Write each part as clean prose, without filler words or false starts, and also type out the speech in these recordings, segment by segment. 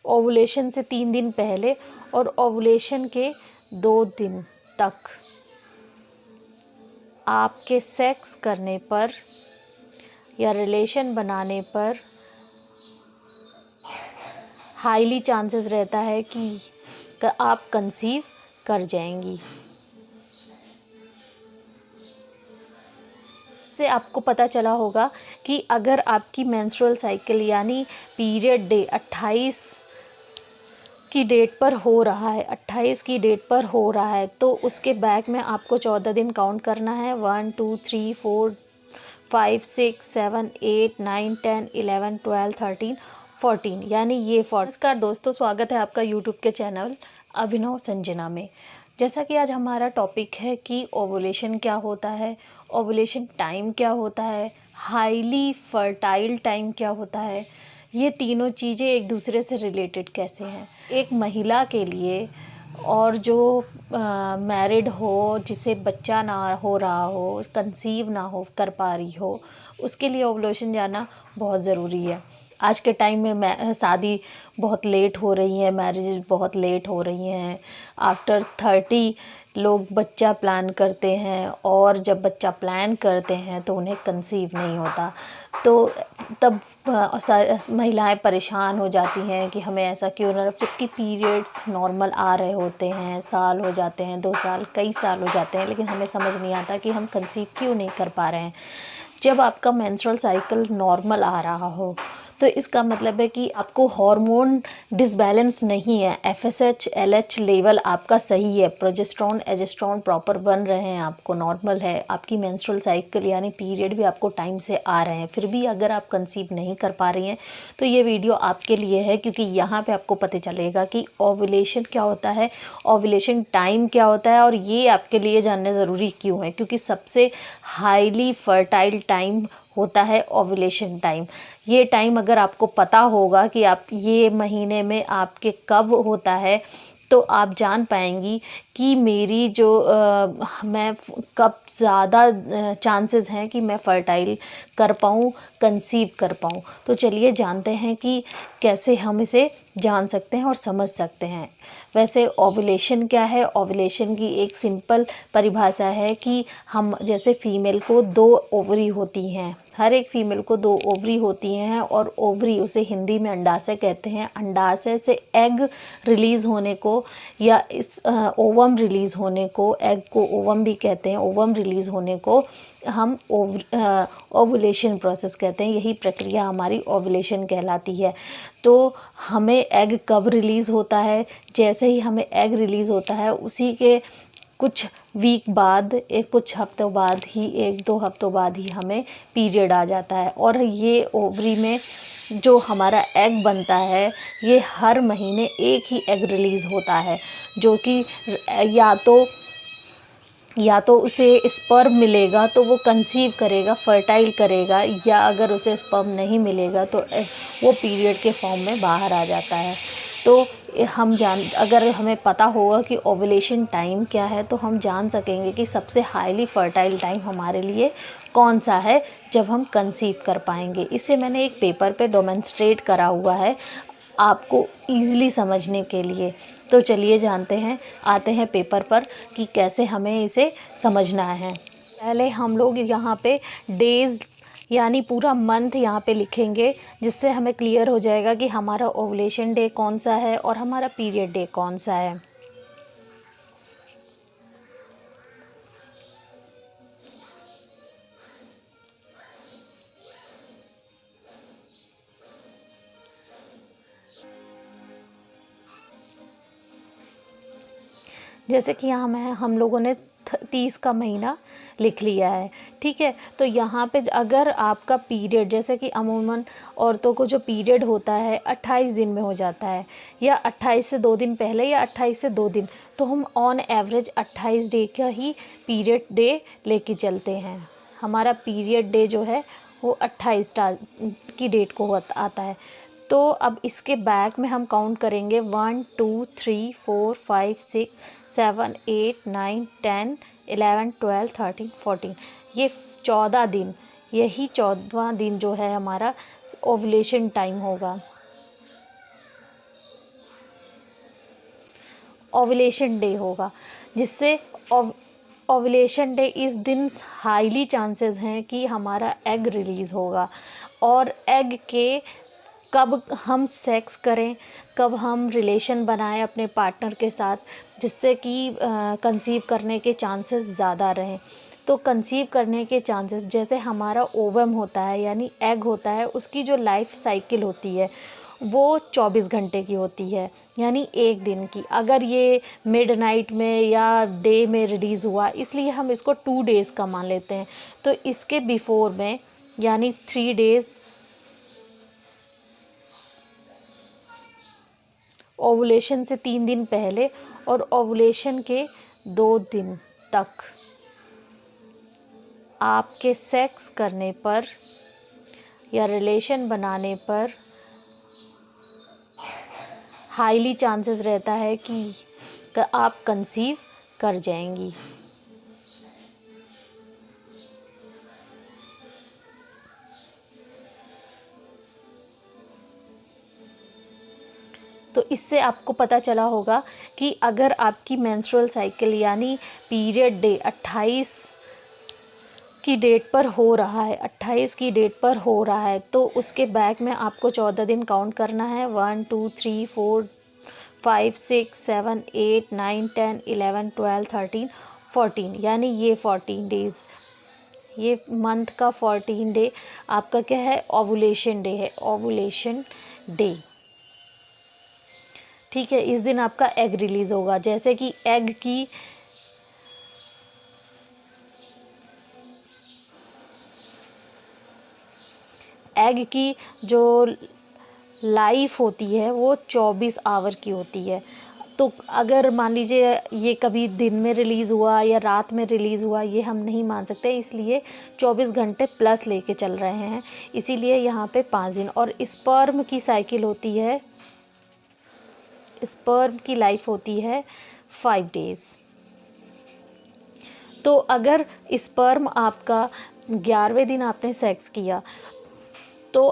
Ovulation से 3 दिन पहले और ओवुलेशन के 2 दिन तक आपके सेक्स करने पर या रिलेशन बनाने पर हाईली चांसेस रहता है कि आप कंसीव कर जाएंगी। से आपको पता चला होगा कि अगर आपकी मेंस्ट्रुअल साइकिल यानी पीरियड डे 28 की डेट पर हो रहा है, 28 की डेट पर हो रहा है, तो उसके बैक में आपको 14 दिन काउंट करना है। 1 2 3 4 5 6 7 8 9 10 11 12 13 14 यानी ये 40। नमस्कार दोस्तों, स्वागत है आपका यूट्यूब के चैनल अभिनव संजना में। जैसा कि आज हमारा टॉपिक है कि ओवुलेशन क्या होता है, ओवुलेशन टाइम क्या होता है, हाईली फर्टाइल टाइम क्या होता है, ये तीनों चीज़ें एक दूसरे से रिलेटेड कैसे हैं। एक महिला के लिए और जो मैरिड हो, जिसे बच्चा ना हो रहा हो, कंसीव ना हो कर पा रही हो, उसके लिए ओवुलेशन जाना बहुत ज़रूरी है। आज के टाइम में शादी बहुत लेट हो रही है, मैरिज बहुत लेट हो रही हैं। आफ्टर 30 लोग बच्चा प्लान करते हैं और जब बच्चा प्लान करते हैं तो उन्हें कंसीव नहीं होता, तो तब महिलाएं परेशान हो जाती हैं कि हमें ऐसा क्यों ना, जबकि पीरियड्स नॉर्मल आ रहे होते हैं, साल हो जाते हैं, 2 साल, कई साल हो जाते हैं, लेकिन हमें समझ नहीं आता कि हम कंसीव क्यों नहीं कर पा रहे हैं। जब आपका मेंस्ट्रुअल साइकिल नॉर्मल आ रहा हो तो इसका मतलब है कि आपको हार्मोन डिसबैलेंस नहीं है, एफएसएच एलएच लेवल आपका सही है, प्रोजेस्टेरोन एजेस्ट्रोन प्रॉपर बन रहे हैं, आपको नॉर्मल है, आपकी मेंस्ट्रुअल साइकिल यानी पीरियड भी आपको टाइम से आ रहे हैं, फिर भी अगर आप कंसीव नहीं कर पा रही हैं तो ये वीडियो आपके लिए है, क्योंकि यहाँ पे आपको पता चलेगा कि ओवुलेशन क्या होता है, ओवुलेशन टाइम क्या होता है, और ये आपके लिए जानना ज़रूरी क्यों है, क्योंकि सबसे हाईली फर्टाइल टाइम होता है ओवुलेशन टाइम। ये टाइम अगर आपको पता होगा कि आप ये महीने में आपके कब होता है, तो आप जान पाएंगी कि मेरी जो मैं कब ज़्यादा चांसेस हैं कि मैं फर्टाइल कर पाऊँ, कंसीव कर पाऊँ। तो चलिए जानते हैं कि कैसे हम इसे जान सकते हैं और समझ सकते हैं। वैसे ओवुलेशन क्या है? ओवुलेशन की एक सिंपल परिभाषा है कि हम जैसे फीमेल को 2 ओवरी होती हैं, हर एक फीमेल को 2 ओवरी होती हैं, और ओवरी उसे हिंदी में अंडाशय कहते हैं। अंडाशय से एग रिलीज़ होने को या इस ओवम रिलीज़ होने को, एग को ओवम भी कहते हैं, ओवम रिलीज़ होने को हम ओवुलेशन प्रोसेस कहते हैं। यही प्रक्रिया हमारी ओवुलेशन कहलाती है। तो हमें एग कब रिलीज़ होता है? जैसे ही हमें एग रिलीज़ होता है उसी के कुछ वीक बाद, कुछ हफ्तों बाद ही, 1-2 हफ्तों बाद ही हमें पीरियड आ जाता है। और ये ओवरी में जो हमारा एग बनता है, ये हर महीने एक ही एग रिलीज़ होता है, जो कि या तो उसे स्पर्म मिलेगा तो वो कंसीव करेगा, फर्टाइल करेगा, या अगर उसे स्पर्म नहीं मिलेगा तो वो पीरियड के फॉर्म में बाहर आ जाता है। तो अगर हमें पता होगा कि ओवुलेशन टाइम क्या है, तो हम जान सकेंगे कि सबसे हाईली फर्टाइल टाइम हमारे लिए कौन सा है, जब हम कंसीव कर पाएंगे। इसे मैंने एक पेपर पे डेमोंस्ट्रेट करा हुआ है आपको ईज़िली समझने के लिए। तो चलिए जानते हैं, आते हैं पेपर पर कि कैसे हमें इसे समझना है। पहले हम लोग यहाँ पे डेज़ यानी पूरा मंथ यहाँ पे लिखेंगे, जिससे हमें क्लियर हो जाएगा कि हमारा ओवुलेशन डे कौन सा है और हमारा पीरियड डे कौन सा है। जैसे कि यहाँ हम लोगों ने 30 का महीना लिख लिया है, ठीक है। तो यहाँ पे अगर आपका पीरियड, जैसे कि अमूमन औरतों को जो पीरियड होता है 28 दिन में हो जाता है, या 28 से 2 दिन पहले या 28 से 2 दिन, तो हम ऑन एवरेज 28 डे का ही पीरियड डे लेके चलते हैं। हमारा पीरियड डे जो है वो 28 की डेट को आता है। तो अब इसके बैक में हम काउंट करेंगे 1 2 3 4 5 6 7 8 9 10 11 12 13 14, ये 14 दिन, यही 14वां दिन जो है हमारा ओवुलेशन टाइम होगा। ओवुलेशन डे होगा, जिससे ओवुलेशन डे इस दिन हाईली चांसेस हैं कि हमारा एग रिलीज़ होगा। और एग के कब हम सेक्स करें, कब हम रिलेशन बनाएं अपने पार्टनर के साथ, जिससे कि कंसीव करने के चांसेस ज़्यादा रहें। तो कंसीव करने के चांसेस, जैसे हमारा ओवम होता है यानी एग होता है, उसकी जो लाइफ साइकिल होती है वो 24 घंटे की होती है, यानी एक दिन की। अगर ये मिडनाइट में या डे में रिलीज़ हुआ, इसलिए हम इसको 2 डेज़ का मान लेते हैं। तो इसके बिफोर में यानी 3 डेज़ ओवुलेशन से 3 दिन पहले और ओवुलेशन के 2 दिन तक आपके सेक्स करने पर या रिलेशन बनाने पर हाईली चांसेस रहता है कि आप कंसीव कर जाएंगी। तो इससे आपको पता चला होगा कि अगर आपकी मेंस्ट्रुअल साइकिल यानी पीरियड डे 28 की डेट पर हो रहा है, 28 की डेट पर हो रहा है, तो उसके बैक में आपको 14 दिन काउंट करना है। 1 2 3 4 5 6 7 8 9 10 11 12 13 14, यानी ये 14 डेज़, ये मंथ का 14 डे आपका क्या है, ओवुलेशन डे है, ओवुलेशन डे। ठीक है, इस दिन आपका एग रिलीज़ होगा। जैसे कि एग की जो लाइफ होती है वो 24 आवर की होती है। तो अगर मान लीजिए ये कभी दिन में रिलीज़ हुआ या रात में रिलीज़ हुआ, ये हम नहीं मान सकते, इसलिए 24 घंटे प्लस लेके चल रहे हैं, इसीलिए यहाँ पे 5 दिन। और स्पर्म की साइकिल होती है, स्पर्म की लाइफ होती है 5 डेज़। तो अगर स्पर्म आपका 11वें दिन आपने सेक्स किया, तो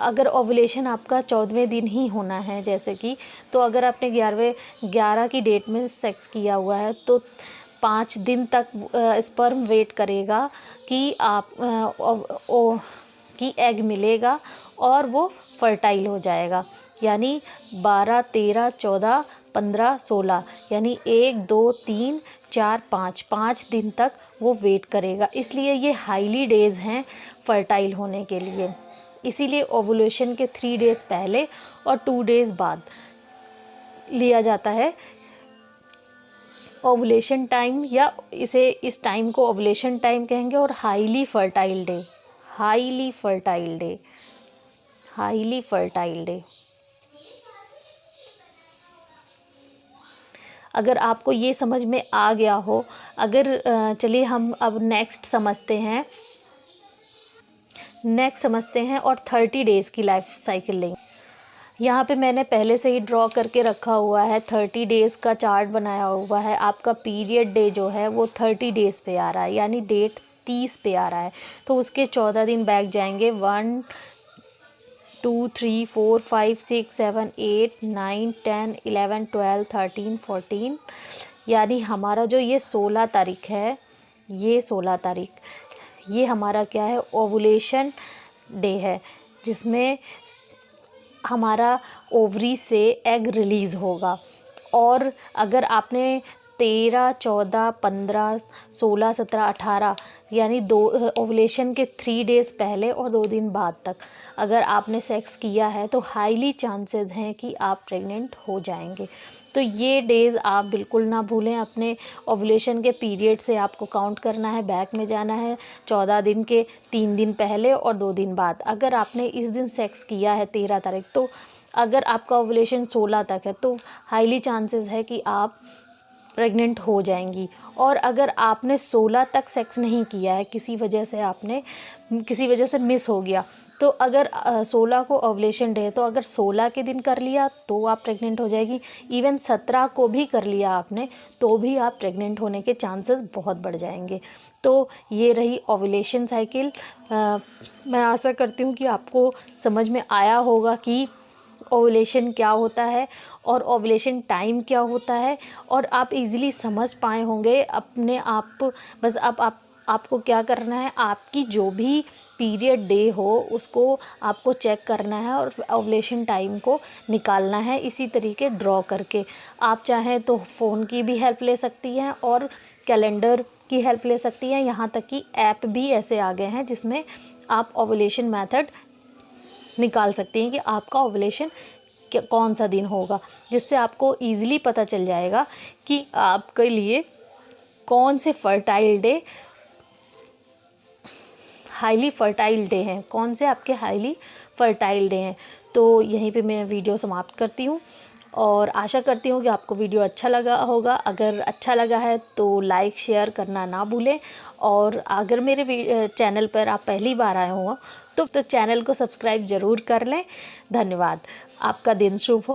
अगर ओवुलेशन आपका 14वें दिन ही होना है जैसे कि, तो अगर आपने 11 की डेट में सेक्स किया हुआ है तो 5 दिन तक स्पर्म वेट करेगा कि कि एग मिलेगा और वो फर्टाइल हो जाएगा। यानी 12 13 14 15 16, यानी 1 2 3 4 5 दिन तक वो वेट करेगा। इसलिए ये हाईली डेज़ हैं फर्टाइल होने के लिए। इसीलिए ओवुलेशन के 3 डेज़ पहले और 2 डेज़ बाद लिया जाता है ओवुलेशन टाइम, या इस टाइम को ओवुलेशन टाइम कहेंगे। और highly fertile day, highly fertile day, highly fertile day. अगर आपको ये समझ में आ गया हो, अगर चलिए हम अब नेक्स्ट समझते हैं और 30 डेज़ की लाइफ साइकिल लेंगे। यहाँ पे मैंने पहले से ही ड्रॉ करके रखा हुआ है, 30 डेज़ का चार्ट बनाया हुआ है। आपका पीरियड डे जो है वो 30 डेज़ पे आ रहा है, यानी डेट 30 पे आ रहा है, तो उसके 14 दिन बैक जाएंगे। 1 2 3 4 5 6 7 8 9 10 11 12 13 14, यानी हमारा जो ये 16 तारीख है, ये 16 तारीख, ये हमारा क्या है, ओवुलेशन डे है, जिसमें हमारा ओवरी से एग रिलीज़ होगा। और अगर आपने 13 14 15 16 17 18 यानी ओवुलेशन के 3 डेज़ पहले और 2 दिन बाद तक अगर आपने सेक्स किया है, तो हाईली चांसेस हैं कि आप प्रेग्नेंट हो जाएंगे। तो ये डेज़ आप बिल्कुल ना भूलें। अपने ओवुलेशन के पीरियड से आपको काउंट करना है, बैक में जाना है 14 दिन के 3 दिन पहले और 2 दिन बाद। अगर आपने इस दिन सेक्स किया है 13 तारीख, तो अगर आपका ओवुलेशन 16 तक है तो हाईली चांसेस है कि आप प्रेग्नेंट हो जाएंगी। और अगर आपने 16 तक सेक्स नहीं किया है, किसी वजह से मिस हो गया, तो अगर 16 को ओवुलेशन डे है, तो अगर 16 के दिन कर लिया तो आप प्रेग्नेंट हो जाएगी। इवन 17 को भी कर लिया आपने तो भी आप प्रेग्नेंट होने के चांसेस बहुत बढ़ जाएंगे। तो ये रही ओवुलेशन साइकिल। मैं आशा करती हूँ कि आपको समझ में आया होगा कि ओवुलेशन क्या होता है और ओवुलेशन टाइम क्या होता है, और आप इजीली समझ पाए होंगे अपने आप। बस अब आपको क्या करना है, आपकी जो भी पीरियड डे हो उसको आपको चेक करना है और ओवुलेशन टाइम को निकालना है इसी तरीके ड्रॉ करके। आप चाहें तो फ़ोन की भी हेल्प ले सकती हैं और कैलेंडर की हेल्प ले सकती हैं, यहाँ तक कि ऐप भी ऐसे आ गए हैं जिसमें आप ओवुलेशन मेथड निकाल सकती हैं कि आपका ओवुलेशन कौन सा दिन होगा, जिससे आपको ईज़िली पता चल जाएगा कि आपके लिए कौन से fertile day highly fertile day हैं, कौन से आपके हाईली फर्टाइल डे हैं। तो यहीं पे मैं वीडियो समाप्त करती हूँ और आशा करती हूँ कि आपको वीडियो अच्छा लगा होगा। अगर अच्छा लगा है तो लाइक शेयर करना ना भूलें, और अगर मेरे चैनल पर आप पहली बार आए हो तो चैनल को सब्सक्राइब ज़रूर कर लें। धन्यवाद। आपका दिन शुभ हो।